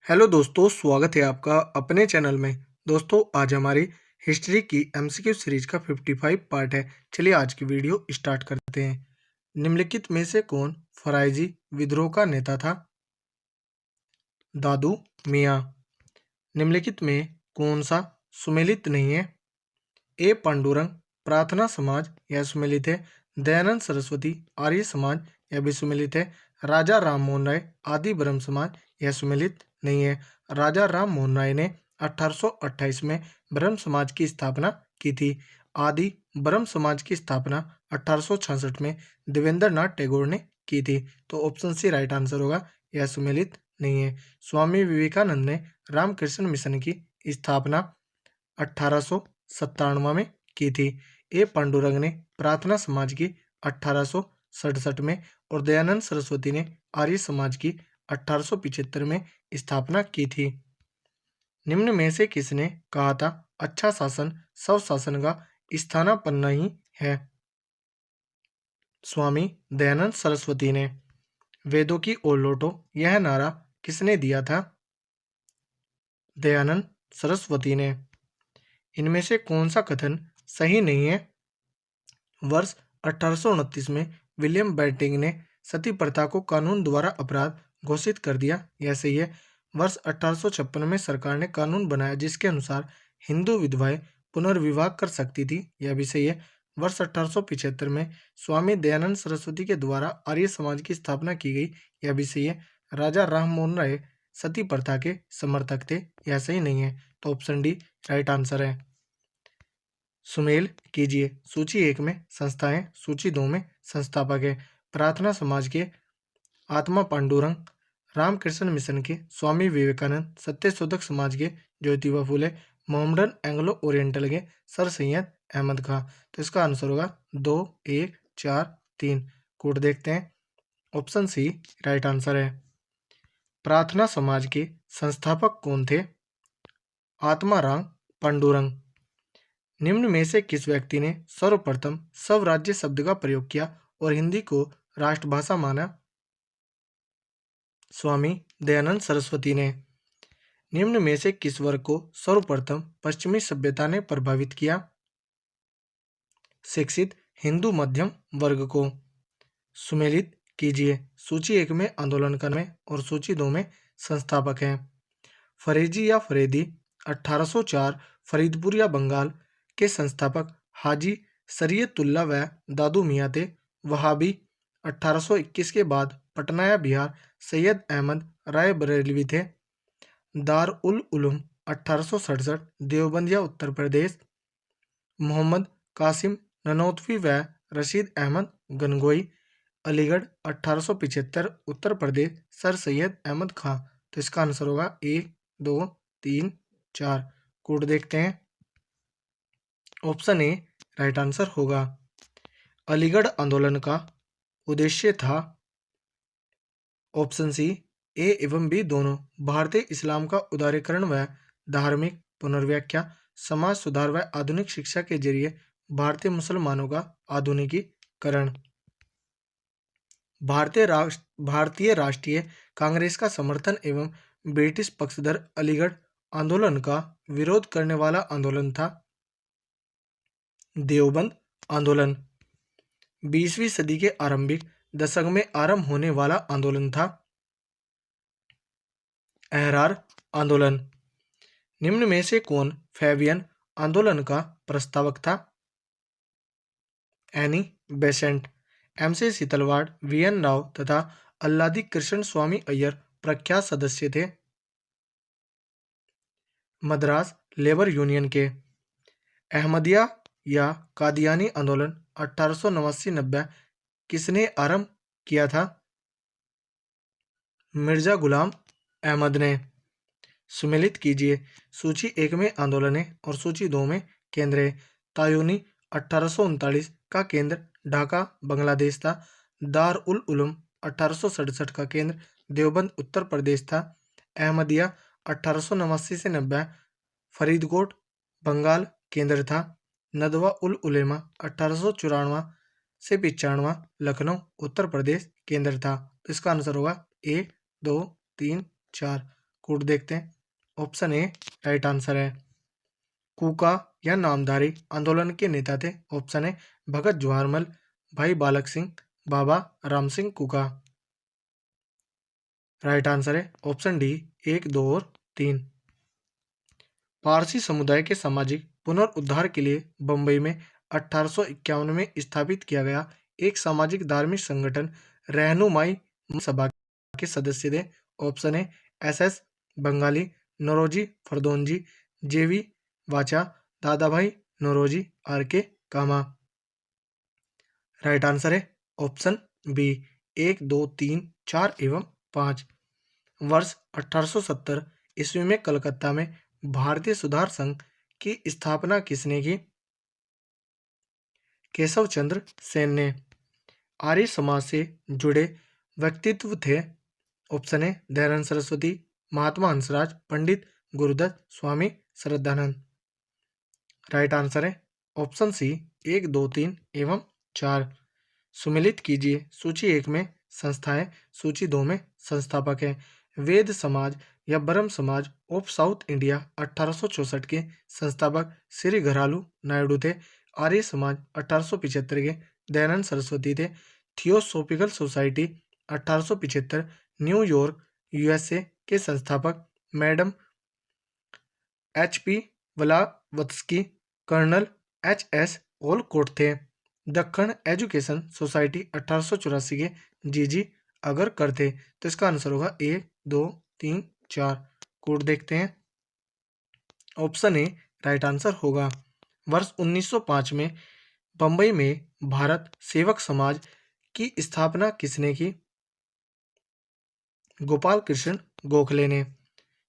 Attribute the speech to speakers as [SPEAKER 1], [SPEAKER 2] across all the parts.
[SPEAKER 1] Hello दोस्तों, स्वागत है आपका अपने चैनल में। दोस्तों, आज हमारी हिस्ट्री की एमसीक्यू सीरीज का 55 पार्ट है। चलिए आज की वीडियो स्टार्ट करते हैं। निम्नलिखित में से कौन फराइजी विद्रोह का नेता था? दादू मियाँ। निम्नलिखित में कौन सा सुमेलित नहीं है? ए पांडुरंग प्रार्थना समाज यह सुमेलित है। दयानंद सरस्वती आर्य समाज यह भी सुमेलित है। राजा राम मोहन राय आदि ब्रह्म समाज यह सुमेलित नहीं है। राजा राम मोहन राय ने 1828 में ब्रह्म समाज की स्थापना की थी। आदि ब्रह्म समाज की स्थापना 1866 में देवेंद्र नाथ टैगोर ने की थी। तो ऑप्शन सी राइट आंसर होगा, यह सुमेलित नहीं है। स्वामी विवेकानंद ने रामकृष्ण मिशन की स्थापना 1897 में की थी। ए पांडुरंग ने प्रार्थना समाज की 1867 में और दयानंद सरस्वती ने आर्य समाज की 1875 में स्थापना की थी। निम्न में से किसने कहा था अच्छा शासन स्वशासन का स्थानापन्न ही है? स्वामी दयानंद सरस्वती ने। वेदों की ओर लौटो यह नारा किसने दिया था? दयानंद सरस्वती ने। इनमें से कौन सा कथन सही नहीं है? वर्ष 1829 में विलियम बेंटिंक ने सती प्रथा को कानून द्वारा अपराध घोषित कर दिया, यह सही है। वर्ष 1856 में सरकार ने कानून बनाया जिसके अनुसार हिंदू विधवाएं पुनर्विवाह कर सकती थी, यह भी सही है। वर्ष 1875 में स्वामी दयानंद सरस्वती के द्वारा आर्य समाज की स्थापना की गई, यह भी सही है। राजा राम मोहन राय सती प्रथा के समर्थक थे, यह सही नहीं है। तो ऑप्शन डी राइट आंसर है। सुमेल कीजिए। सूची 1 में संस्थाएं, सूची 2 में संस्थापक है। प्रार्थना समाज के आत्मा पांडुरंग, रामकृष्ण मिशन के स्वामी विवेकानंद, सत्यशोधक समाज के Jyotiba Phule, Mohammedan Anglo oriental के सर सैयद अहमद खां। तो इसका आंसर होगा 2, 1, 4, 3। कोड देखते हैं। ऑप्शन सी राइट आंसर है। प्रार्थना समाज के संस्थापक कौन थे? आत्माराम पांडुरंग। निम्न में से किस व्यक्ति ने सर्वप्रथम स्वराज्य शब्द का प्रयोग किया और हिंदी को राष्ट्रभाषा माना? स्वामी दयानंद सरस्वती ने। निम्न में से किस वर्ग को सर्वप्रथम पश्चिमी सभ्यता ने प्रभावित किया? शिक्षित हिंदू मध्यम वर्ग को। सुमेलित कीजिए। सूची 1 में आंदोलनकर में और सूची 2 में संस्थापक हैं। फरेजी या फरेदी 1804 फरीदपुर या बंगाल के संस्थापक हाजी शरीयतुल्लाह व दादू मियाँ थे। वहाबी 1821 के बाद पटना या बिहार सैयद अहमद राय बरेलवी थे। दार उल उलूम 1867 देवबंद या उत्तर प्रदेश। मोहम्मद कासिम ननौतवी व रशीद अहमद गनगोई अलीगढ़ 1875 उत्तर प्रदेश सर सैयद अहमद खां। तो इसका आंसर होगा 1, 2, 3, 4। कोड देखते हैं। ऑप्शन ए राइट आंसर होगा। अलीगढ़ आंदोलन का उद्देश्य था ऑप्शन सी ए एवं बी दोनों भारतीय इस्लाम का उदारीकरण व धार्मिक पुनर्व्याख्या, समाज सुधार व आधुनिक शिक्षा के जरिए भारतीय मुसलमानों का आधुनिकीकरण। भारतीय राष्ट्रीय कांग्रेस का समर्थन एवं ब्रिटिश पक्षधर अलीगढ़ आंदोलन का विरोध करने वाला आंदोलन था देवबंद आंदोलन। 20वीं सदी के आरंभिक दशक में आरंभ होने वाला आंदोलन था अहरार आंदोलन। निम्न में से कौन फैबियन आंदोलन का प्रस्तावक था? Annie Besant. M C Setalvad, V N Rao तथा अल्लादी कृष्ण स्वामी अय्यर प्रख्यात सदस्य थे मद्रास लेबर यूनियन के। अहमदिया या कादियानी आंदोलन 1889-90 किसने आरंभ किया था? मिर्जा गुलाम अहमद ने। सुमेलित कीजिए। सूची 1 में आंदोलन है और सूची 2 में केंद्र है। तायूनी 1839 का केंद्र ढाका बांग्लादेश था। दार उल उलूम 1867 का केंद्र देवबंद उत्तर प्रदेश था। अहमदिया 1889 से 90 फरीदकोट बंगाल केंद्र था। नदवा उल उलेमा 1894 से 95 लखनऊ उत्तर प्रदेश केंद्र था। तो इसका आंसर होगा 1, 2, 3, 4। कोड देखते हैं। ऑप्शन ए राइट आंसर है। कूका या नामधारी आंदोलन के नेता थे। ऑप्शन ए भगत जवाहरमल, भाई बालक सिंह, बाबा राम सिंह कूका। राइट आंसर है ऑप्शन डी 1, 2 और 3। पारसी समुदाय के सामाजिक पुनरुद्धार के लिए बंबई में 1851 में स्थापित किया गया एक सामाजिक धार्मिक संगठन रहनुमाई सभा के सदस्य थे। Option A SS Bengalee, Naoroji Furdonji, JV Wacha, Dadabhai Naoroji, RK Cama. Right answer है ऑप्शन बी 1, 2, 3, 4 एवं 5। वर्ष 1870 ईस्वी में कलकत्ता में भारतीय सुधार संघ की स्थापना किसने की? केशव चंद्र सेन ने। आर्य समाज से जुड़े व्यक्तित्व थे। Option A Dayanand Saraswati, Mahatma Hansraj, Pandit Gurudutt, Swami Shraddhanand. Right answer है ऑप्शन सी 1, 2, 3 एवं 4। सुमेलित कीजिए। सूची 1 में संस्थाएं, सूची 2 में संस्थापक हैं। वेद समाज या ब्रह्म समाज ऑफ साउथ इंडिया 1864 के संस्थापक श्री घरालू नायडू थे। आर्य समाज 1875 के दयानंद सरस्वती थे। थियोसोफिकल सोसाइटी 1875 न्यूयॉर्क USA के संस्थापक madam HP Blavatsky, colonel HS Olcott थे। दक्कन एजुकेशन सोसाइटी 1884 के GG अगरकर थे। तो इसका आंसर होगा 1, 2, 3, 4। कोड देखते हैं। ऑप्शन ए राइट आंसर होगा। वर्ष 1905 में बंबई में भारत सेवक समाज की स्थापना किसने की? गोपाल कृष्ण गोखले ने।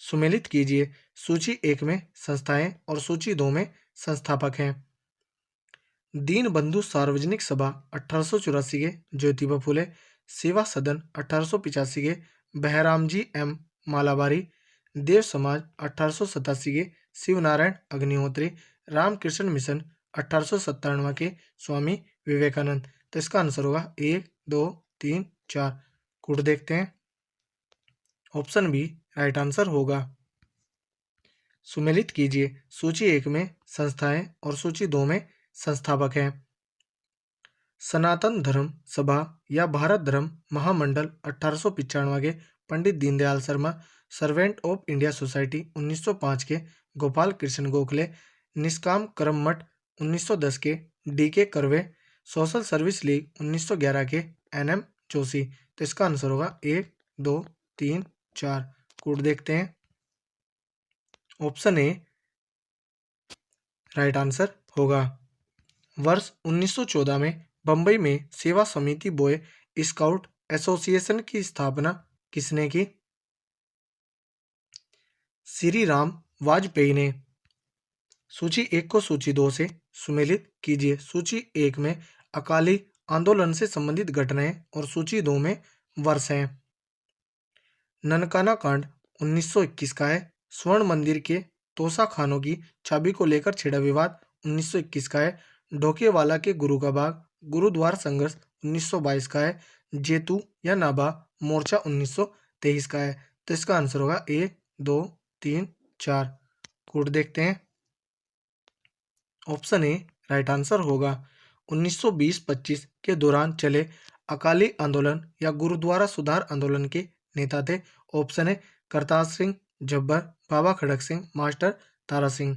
[SPEAKER 1] सुमेलित कीजिए। सूची 1 में संस्थाएं और सूची 2 में संस्थापक हैं। दीनबंधु सार्वजनिक सभा 1884 के ज्योतिबा फुले, सेवा सदन 1885 के बहरामजी M मालाबारी, देव समाज 1887 के शिवनारायण अग्निहोत्री, रामकृष्ण मिशन 1897 के स्वामी विवेकानंद। तो इसका आंसर होगा 1, 2, 3, 4। कोड देखते हैं। ऑप्शन बी राइट आंसर होगा। सुमेलित कीजिए। सूची 1 में संस्थाएं और सूची 2 में संस्थापक हैं। सनातन धर्म सभा या भारत धर्म महामंडल 1895 के Pandit Deendayal Sharma, servant of India society 1905 के गोपाल कृष्ण गोखले, निष्काम कर्म मठ 1910 के DK curve, social service league 1911 के NM जोशी। तो इसका आंसर होगा 1, 2, 3, 4। कोड देखते हैं। ऑप्शन ए राइट आंसर होगा। वर्ष 1914 में बंबई में सेवा समिति बॉय स्काउट एसोसिएशन की स्थापना किसने की? श्री राम वाजपेयी ने। सूची 1 को सूची 2 से सुमेलित कीजिए। सूची 1 में अकाली आंदोलन से संबंधित घटनाएं और सूची 2 में वर्ष हैं। ननकाना कांड 1921 का है। स्वर्ण मंदिर के तोसा खानों की चाबी को लेकर छिड़ा विवाद 1921 का है। ढोकेवाला के गुरु का बाग गुरुद्वार संघर्ष 1922 का है। जेतू या नाभा मोर्चा 1923 का है। तो इसका आंसर होगा 1, 2, 3, 4। कोड देखते हैं। ऑप्शन ए राइट आंसर होगा। 1920-25 के दौरान चले अकाली आंदोलन या गुरुद्वारा सुधार आंदोलन के नेता थे। Option A Kartar Singh Jabbar, Baba Kharak Singh, Master Tara Singh.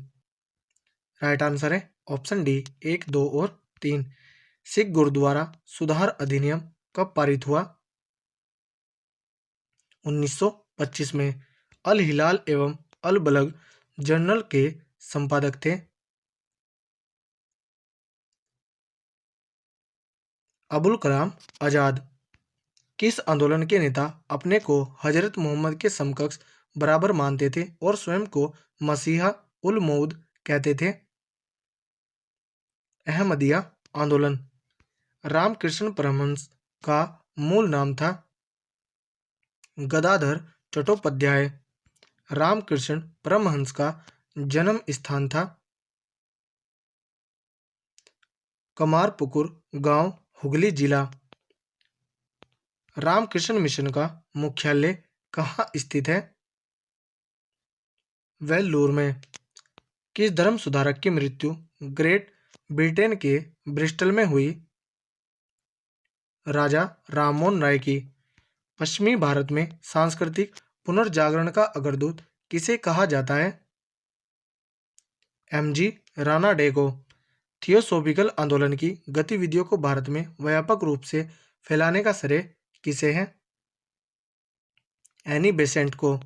[SPEAKER 1] Right answer है ऑप्शन डी 1, 2 और 3। सिख गुरुद्वारा सुधार अधिनियम कब पारित हुआ? 1925 में। अल हिलाल एवं अल बलग जर्नल के संपादक थे अबुल कलाम आजाद। किस आंदोलन के नेता अपने को हजरत मोहम्मद के समकक्ष बराबर मानते थे और स्वयं को मसीहा उल मौद कहते थे? अहमदिया आंदोलन। रामकृष्ण परमहंस का मूल नाम था गदाधर चट्टोपाध्याय। रामकृष्ण परमहंस का जन्म स्थान था कमारपुकुर गांव, हुगली जिला। रामकृष्ण मिशन का मुख्यालय कहाँ स्थित है? वेल्लोर में। किस धर्म सुधारक की मृत्यु ग्रेट ब्रिटेन के ब्रिस्टल में हुई? राजा राममोहन राय की। पश्चिमी भारत में सांस्कृतिक पुनर्जागरण का अग्रदूत किसे कहा जाता है? एमजी राणा डे को। थियोसॉफिकल आंदोलन की गतिविधियों को भारत में व्यापक रूप से फैलाने का श्रेय किसे है? एनी बेसेंट को।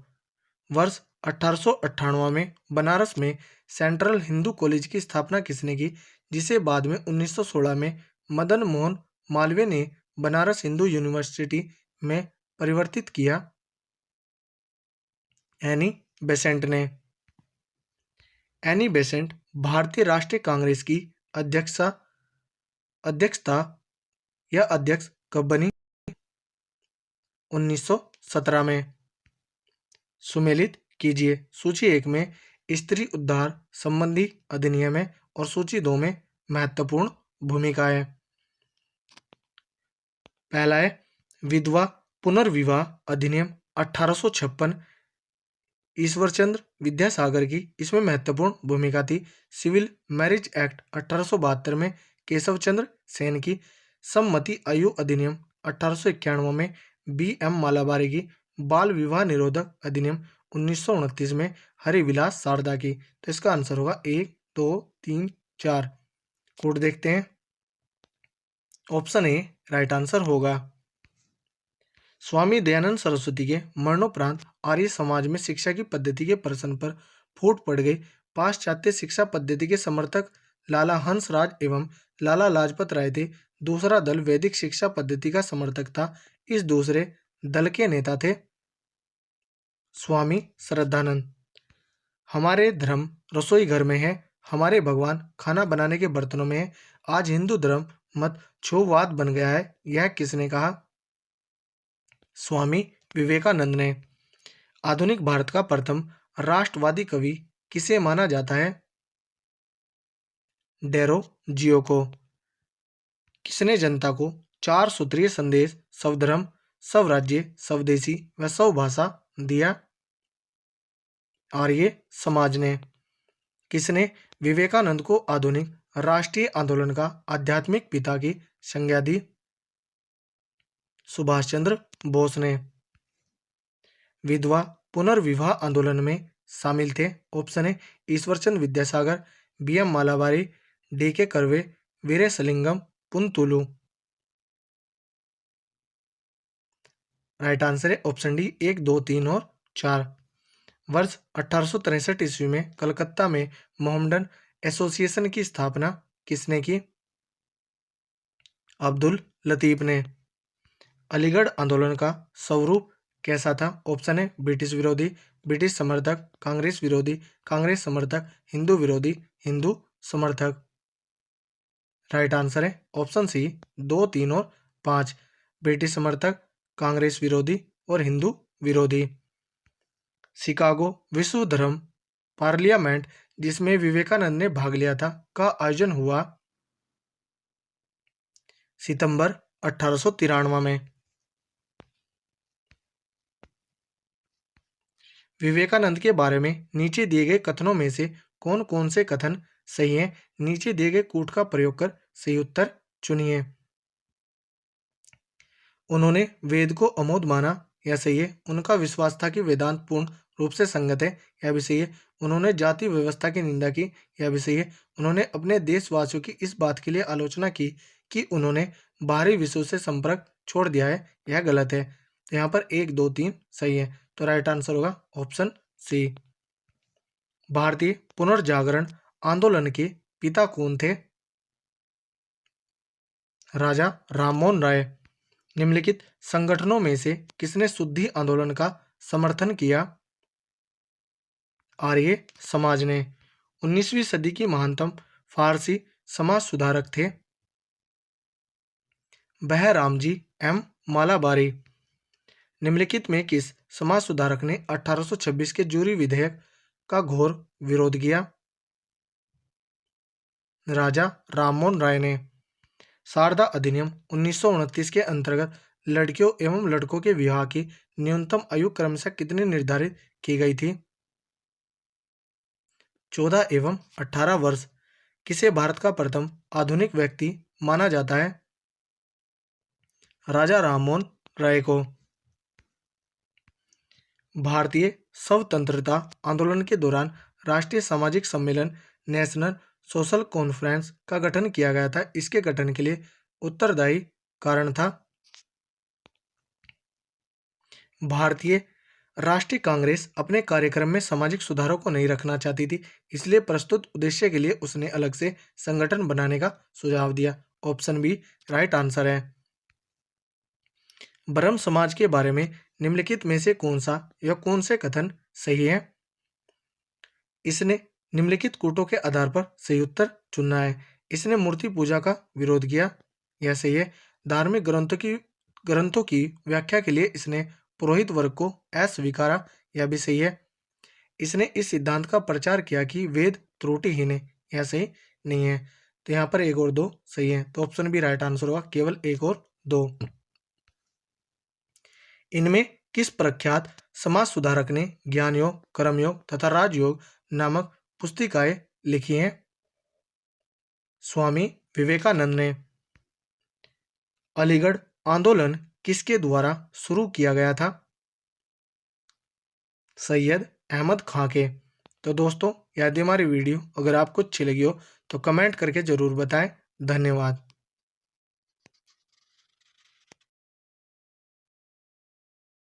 [SPEAKER 1] वर्ष 1898 में बनारस में सेंट्रल हिंदू कॉलेज की स्थापना किसने की, जिसे बाद में 1916 में मदन मोहन मालवीय ने बनारस हिंदू यूनिवर्सिटी में परिवर्तित किया? एनी बेसेंट ने। एनी बेसेंट भारतीय राष्ट्रीय कांग्रेस की अध्यक्षता या अध्यक्ष कब बनी? 1917 में। सुमेलित कीजिए। सूची 1 में स्त्री उद्धार संबंधी अधिनियम है और सूची 2 में महत्वपूर्ण भूमिका है। पहला है विधवा पुनर्विवाह अधिनियम 1856, ईश्वरचंद्र विद्यासागर की इसमें महत्वपूर्ण भूमिका थी। सिविल मैरिज एक्ट 1872 में केशव चंद्र सेन की। सम्मति आयु अधिनियम 1891 में बी.एम. मालाबारी की। बाल विवाह निरोधक अधिनियम 1929 में हरिविलास शारदा की। तो इसका आंसर होगा 1, 2, 3, 4। कोड देखते हैं। ऑप्शन ए राइट आंसर होगा। स्वामी दयानंद सरस्वती के मरणोपरांत आर्य समाज में शिक्षा की पद्धति के प्रश्न पर फूट पड़ गई। पाश्चात्य शिक्षा पद्धति के समर्थक लाला हंसराज एवं लाला लाजपत राय थे। दूसरा दल वैदिक शिक्षा पद्धति का समर्थक था। इस दूसरे दल के नेता थे स्वामी श्रद्धानंद। हमारे धर्म रसोई घर में है, हमारे भगवान खाना बनाने के बर्तनों में है। आज हिंदू धर्म मत छूवाद बन गया है, यह किसने कहा? स्वामी विवेकानंद ने। आधुनिक भारत का प्रथम राष्ट्रवादी कवि किसे माना जाता है? डेरोजियो को। किसने जनता को 4 सूत्रीय संदेश स्वधर्म, स्वराज्य, स्वदेशी व स्वभाषा दिया? आर्य समाज ने। किसने विवेकानंद को आधुनिक राष्ट्रीय आंदोलन का आध्यात्मिक पिता की संज्ञा दी? सुभाष चंद्र बोस ने। विधवा पुनर्विवाह आंदोलन में शामिल थे। Option A Ishwarchand Vidyasagar, B M. Malabari, D K. Karve, Veeresalingam Pantulu. Right answer है ऑप्शन डी 1, 2, 3 और 4। वर्ष 1863 ईस्वी में कलकत्ता में मोहम्मडन एसोसिएशन की स्थापना किसने की? अब्दुल लतीफ ने। अलीगढ़ आंदोलन का स्वरूप कैसा था? ऑप्शन है ब्रिटिश विरोधी, ब्रिटिश समर्थक, कांग्रेस विरोधी, कांग्रेस समर्थक, हिंदू विरोधी, हिंदू समर्थक। राइट आंसर है ऑप्शन सी 2, 3 और 5। ब्रिटिश समर्थक, कांग्रेस विरोधी और हिंदू विरोधी। शिकागो विश्व धर्म पार्लियामेंट जिसमें विवेकानंद ने भाग लिया था का आयोजन हुआ सितंबर 1893 में। विवेकानंद के बारे में नीचे दिए गए कथनों में से कौन कौन से कथन सही हैं? नीचे दिए गए कूट का प्रयोग कर सही उत्तर चुनिए। उन्होंने वेद को अमोघ माना, यह सही है। उनका विश्वास था कि वेदांत पूर्ण रूप से संगत है, यह भी सही है। उन्होंने जाति व्यवस्था की निंदा की, यह भी सही है। उन्होंने अपने देशवासियों की इस बात के लिए आलोचना की कि उन्होंने बाहरी विश्व से संपर्क छोड़ दिया है, यह गलत है। तो यहाँ पर 1, 2, 3 सही है। तो राइट आंसर होगा ऑप्शन सी। भारतीय पुनर्जागरण आंदोलन के पिता कौन थे? राजा राममोहन राय। निम्नलिखित संगठनों में से किसने शुद्धि आंदोलन का समर्थन किया? आर्य समाज ने। 19वीं सदी की महानतम फारसी समाज सुधारक थे बहरामजी एम मालाबारी। निम्नलिखित में किस समाज सुधारक ने 1826 के जूरी विधेयक का घोर विरोध किया? राजा राममोहन राय ने। शारदा अधिनियम 1929 के अंतर्गत लड़कियों एवं लड़कों के विवाह की न्यूनतम आयु क्रमशः कितनी निर्धारित की गई थी? 14 एवं 18 वर्ष किसे भारत का प्रथम आधुनिक व्यक्ति माना जाता है? राजा राममोहन राय को। भारतीय स्वतंत्रता आंदोलन के दौरान राष्ट्रीय सामाजिक सम्मेलन नेशनल सोशल कॉन्फ्रेंस का गठन किया गया था। इसके गठन के लिए उत्तरदायी कारण था भारतीय राष्ट्रीय कांग्रेस अपने कार्यक्रम में सामाजिक सुधारों को नहीं रखना चाहती थी, इसलिए प्रस्तुत उद्देश्य के लिए उसने अलग से संगठन बनाने का सुझाव दिया। ऑप्शन बी राइट आंसर है। ब्रह्म समाज के बारे में निम्नलिखित में से कौन सा या कौन से कथन सही है? इसने निम्नलिखित कूटों के आधार पर सही उत्तर चुनना है। इसने मूर्ति पूजा का विरोध किया, यह सही है। धार्मिक ग्रंथों की व्याख्या के लिए इसने पुरोहित वर्ग को अस्वीकारा, यह भी सही है। इसने इस सिद्धांत का प्रचार किया कि वेद त्रुटिहीन है, यह सही नहीं है। तो यहाँ पर एक और दो सही है, तो ऑप्शन बी राइट आंसर होगा, केवल एक और दो। इनमें किस प्रख्यात समाज सुधारक ने ज्ञान योग, कर्मयोग तथा राजयोग नामक पुस्तिकाएं लिखी हैं? स्वामी विवेकानंद ने। अलीगढ़ आंदोलन किसके द्वारा शुरू किया गया था? सैयद अहमद खां के। तो दोस्तों, यदि हमारी वीडियो अगर आपको अच्छी लगी हो तो कमेंट करके जरूर बताएं। धन्यवाद।